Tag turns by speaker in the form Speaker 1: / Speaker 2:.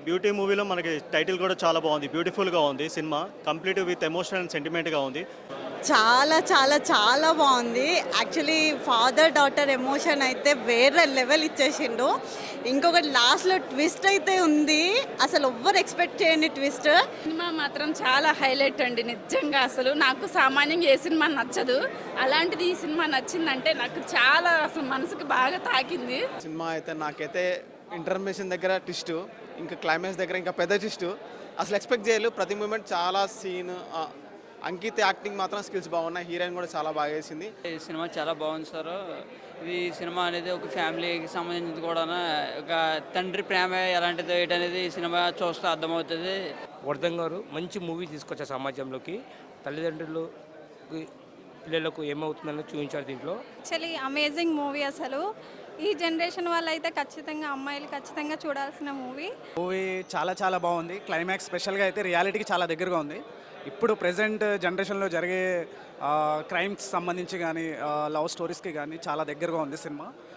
Speaker 1: Beauty మూవీలో మనకి title కూడా చాలా బాగుంది. బ్యూటిఫుల్గా ఉంది సినిమా. కంప్లీట్ విత్ ఎమోషన్ అండ్ సెంటిమెంట్గా ఉంది.
Speaker 2: చాలా చాలా చాలా బాగుంది. యాక్చువల్లీ ఫాదర్ డాటర్ ఎమోషన్ అయితే వేరే లెవెల్ ఇచ్చేసిండు. ఇంకొకటి లాస్ట్లో ట్విస్ట్ అయితే ఉంది, అసలు ఎవ్వరు ఎక్స్పెక్ట్ చేయని ట్విస్ట్.
Speaker 3: సినిమా మాత్రం చాలా హైలైట్ అండి. నిజంగా అసలు నాకు సామాన్యంగా ఏ సినిమా నచ్చదు, అలాంటిది ఈ సినిమా నచ్చిందంటే నాకు చాలా అసలు మనసుకు బాగా తాకింది.
Speaker 4: సినిమా అయితే నాకైతే ఇంటర్మిషన్ దగ్గర ట్విస్ట్, ఇంకా క్లైమాక్స్ దగ్గర ఇంకా పెద్ద ట్విస్ట్ అసలు ఎక్స్పెక్ట్ చేయలేదు. ప్రతి మూమెంట్ చాలా సీన్. అంకిత్ యాక్టింగ్ మాత్రం స్కిల్స్ బాగున్నాయి. హీరోయిన్ కూడా చాలా బాగా చేసింది.
Speaker 5: ఈ సినిమా చాలా బాగుంది సార్. ఇది సినిమా అనేది ఒక ఫ్యామిలీకి సంబంధించింది కూడా, ఒక తండ్రి ప్రేమ ఎలాంటిదో ఏంటనేది ఈ సినిమా చూస్తే అర్థమవుతుంది.
Speaker 6: వర్ధన్ గారు మంచి మూవీ తీసుకొచ్చారు సమాజంలోకి. తల్లిదండ్రులు పిల్లలకు ఏమవుతుందని చూపించారు దీంట్లో.
Speaker 7: Actually amazing movie. అసలు ఈ జనరేషన్ వాళ్ళు అయితే ఖచ్చితంగా అమ్మాయిలు ఖచ్చితంగా చూడాల్సిన మూవీ.
Speaker 8: చాలా చాలా బాగుంది. క్లైమాక్స్ స్పెషల్గా అయితే రియాలిటీకి చాలా దగ్గరగా ఉంది. ఇప్పుడు ప్రజెంట్ జనరేషన్లో జరిగే క్రైమ్స్ సంబంధించి కానీ లవ్ స్టోరీస్కి కానీ చాలా దగ్గరగా ఉంది సినిమా.